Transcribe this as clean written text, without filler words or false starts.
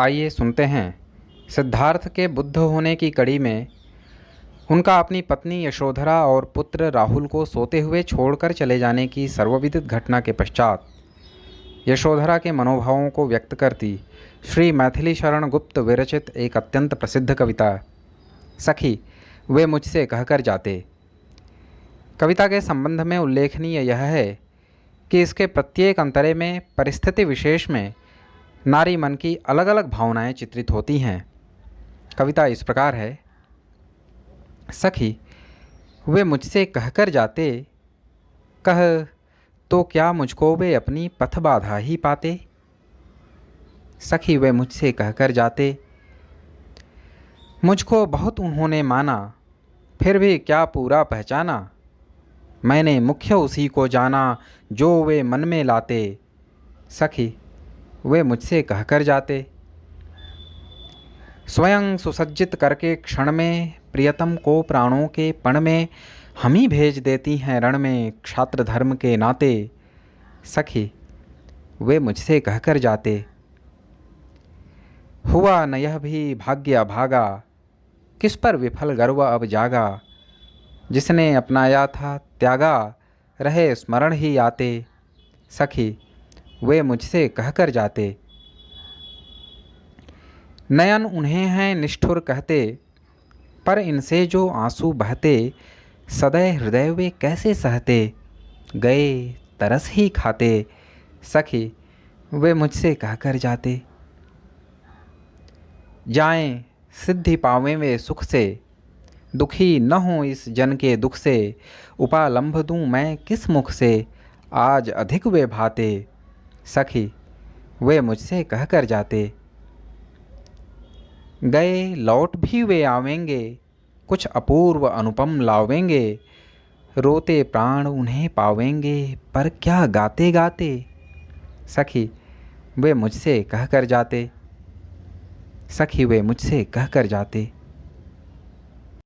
आइए सुनते हैं। सिद्धार्थ के बुद्ध होने की कड़ी में उनका अपनी पत्नी यशोधरा और पुत्र राहुल को सोते हुए छोड़कर चले जाने की सर्वविदित घटना के पश्चात यशोधरा के मनोभावों को व्यक्त करती श्री मैथिली शरण गुप्त विरचित एक अत्यंत प्रसिद्ध कविता सखी वे मुझसे कहकर जाते। कविता के संबंध में उल्लेखनीय यह है कि इसके प्रत्येक अंतरे में परिस्थिति विशेष में नारी मन की अलग अलग भावनाएं चित्रित होती हैं। कविता इस प्रकार है। सखी वे मुझसे कहकर जाते, कह तो क्या मुझको वे अपनी पथ बाधा ही पाते। सखी वे मुझसे कहकर जाते, मुझको बहुत उन्होंने माना, फिर भी क्या पूरा पहचाना। मैंने मुख्य उसी को जाना जो वे मन में लाते। सखी वे मुझसे कहकर जाते, स्वयं सुसज्जित करके क्षण में प्रियतम को प्राणों के पण में हम ही भेज देती हैं रण में क्षात्र धर्म के नाते। सखी वे मुझसे कहकर जाते, हुआ न यह भी भाग्य भागा, किस पर विफल गर्व अब जागा। जिसने अपनाया था त्यागा, रहे स्मरण ही आते। सखी वे मुझसे कहकर जाते, नयन उन्हें हैं निष्ठुर कहते, पर इनसे जो आंसू बहते, सदैव हृदय वे कैसे सहते, गए तरस ही खाते। सखी वे मुझसे कहकर जाते, जाएं सिद्धि पावें वे सुख से, दुखी न हो इस जन के दुख से। उपालंभ दूं मैं किस मुख से, आज अधिक वे भाते। सखी वे मुझसे कहकर जाते, गए लौट भी वे आवेंगे, कुछ अपूर्व अनुपम लावेंगे। रोते प्राण उन्हें पावेंगे, पर क्या गाते गाते। सखी वे मुझसे कहकर जाते। सखी वे मुझसे कहकर जाते।